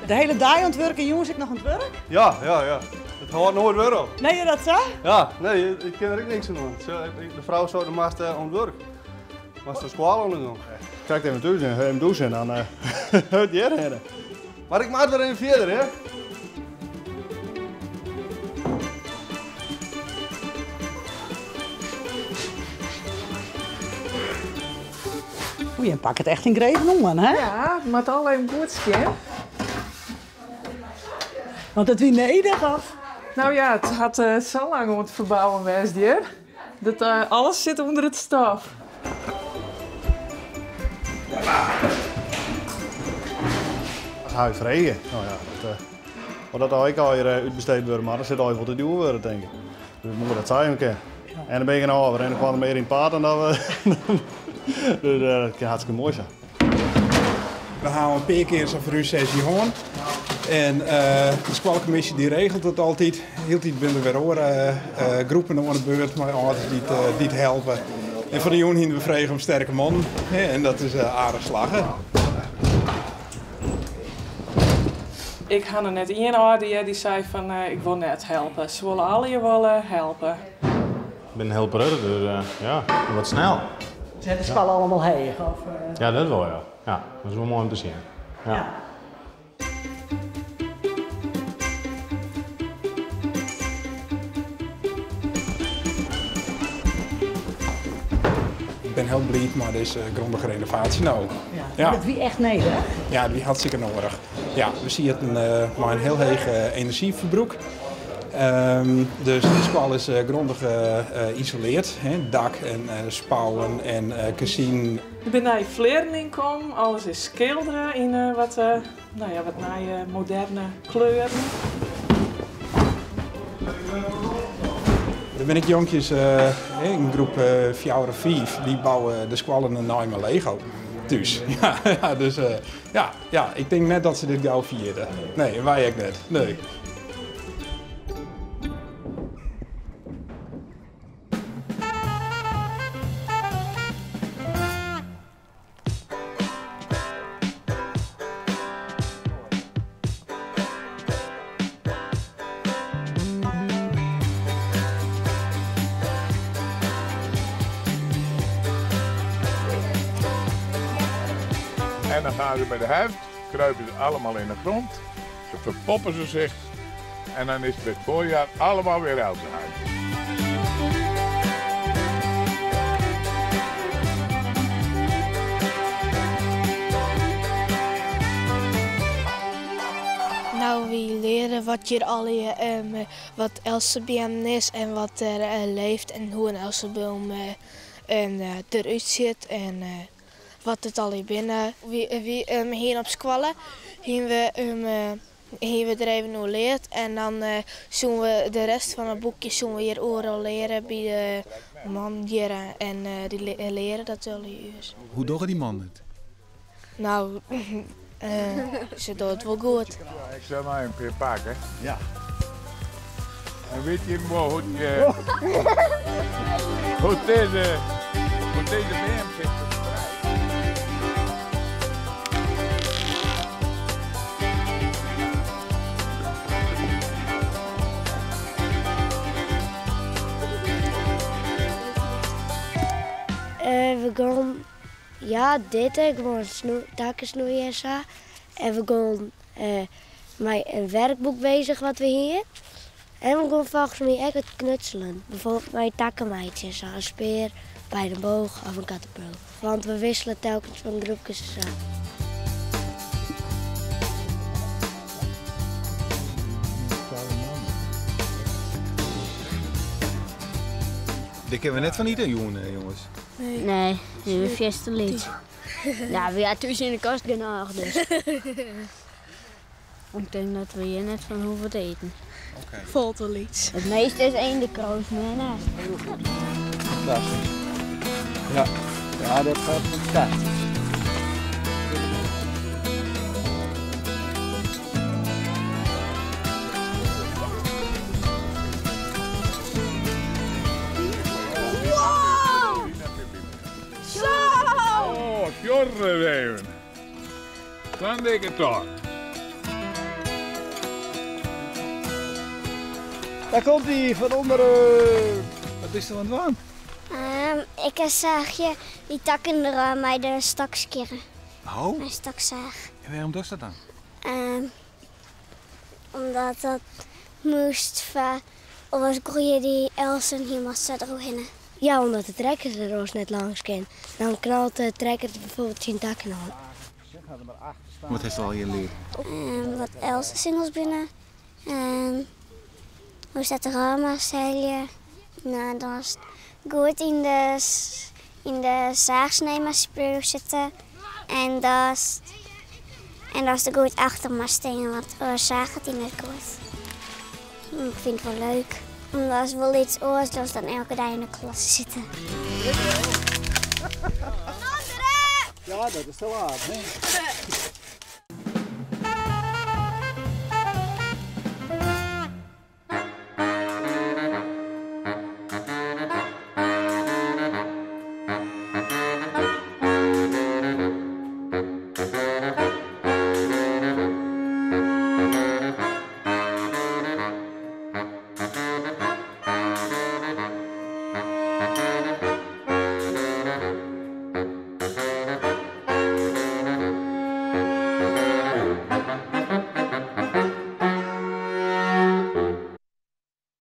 De hele dag aan het werken, jongens, ik nog aan het werk? Ja. Het gaat nooit weer op. Nee, je dat zo? Ja, nee, ik ken er ook niks aan doen. De vrouw zou de maast aan het werk. Maar de squal aan het doen. Kijk even thuis en hem douchen en dan uit die heren. Maar ik maak er even verder, hè? Oei, je pakt het echt in greep om, hè? Ja, het moet alleen goed zijn. Want het wie neder of? Nou ja, het had zo lang om het verbouwen geweest hier. Dat alles zit onder het stof. Dat is huis vregen. Nou ja, dat had ik al hier uitbesteed worden, maar er zit al even te doen worden, denk ik. Dus we moeten dat zijn keer. En dan ben je nou over en dan kwam er meer in het paard en dan dus dat kan hartstikke mooi zijn. We gaan een paar keer zo'n verhuursessie gewoon. En de squalcommissie die regelt het altijd. Heel tijd binnen weer horen groepen aan de beurt, maar altijd die helpen. En voor de jongen hebben we vregen om sterke man. En dat is aardig slagen. Ik had er net één ouder die zei van ik wil net helpen. Ze willen alle je willen helpen. Ik ben heel preurig, dus ja, wat snel. Zijn de spallen allemaal heeg? Of, Ja, dat wel, ja. Ja, dat is wel mooi om te zien. Ja. Ik ben heel blij met deze grondige renovatie nou. Ja. Dat wie echt neder? Ja, die hartstikke nodig. Ja, we zien het maar een heel hoog energieverbruik. Dus de squal is grondig geïsoleerd. Dak en spouwen en casino. Ik ben naar Vleren ingekomen. Alles is schilderen in wat moderne kleuren. Dan ben ik jonkjes in groep 4 of 5. Die bouwen de squallen een nieuwe Lego. Dus ja, ik denk net dat ze dit gauw vierden. Nee, wij ook net. Nee. En dan gaan ze bij de huid, kruipen ze allemaal in de grond, ze verpoppen ze zich en dan is het het voorjaar allemaal weer uit de huid. Nou, we leren wat hier alle, wat Elsenboom is en wat er leeft en hoe een Elsenboom eruit ziet en wat het al binnen. Hier op Squallen hebben we er even naar geleerd en dan zullen we de rest van het boekje zullen we hier oren leren bij de man hier en die leren dat zullen uur. Hoe doen die mannen het? Nou, ze doen het wel goed. Ik zal maar een keer pakken. Ja. En weet je hoe deze BM zit verspreid. We gaan, ja, dit gewoon takken snoeien en zo. En we gaan met een werkboek bezig wat we hier. En we gaan volgens mij echt het knutselen. Bijvoorbeeld met takkenmeidjes, een speer, bij de boog of een katapult. Want we wisselen telkens van groepjes en zo. Dit kunnen we net van niet doen, jongens. Nee, nu een fiestelied. Ja, we hebben thuis in de kast genoeg, dus. Ik denk dat we hier net van hoeven te eten. Okay. Folterlied. Het meeste is één de kroos, maar naast. Fantastisch. Ja. Ja, dat gaat fantastisch. Oh, jorre even. Dan denk ik toch. Daar komt hij, van onderen. Wat is er aan het doen? Ik zaag je die takken er met de stakskeren. Oh? Mijn stakzaag. En waarom doe je dat dan? Omdat dat moest van als groeien die elsen hier moest erin. Ja, omdat de trekker er ons net langs kan. Dan knalt de trekker bijvoorbeeld zijn takken aan. Wat heeft al je leerd? Wat elsen singles binnen. Hoe staat de rama zeilje? Nou, dan is het goed in de zaagsnijmerspreuw zitten. En dat is de goed achter maar stenen, want we zagen het niet goed. Ik vind het wel leuk. Omdat het wel iets oors dan elke dag in de klas zitten. Ja, dat is te laat. Hè?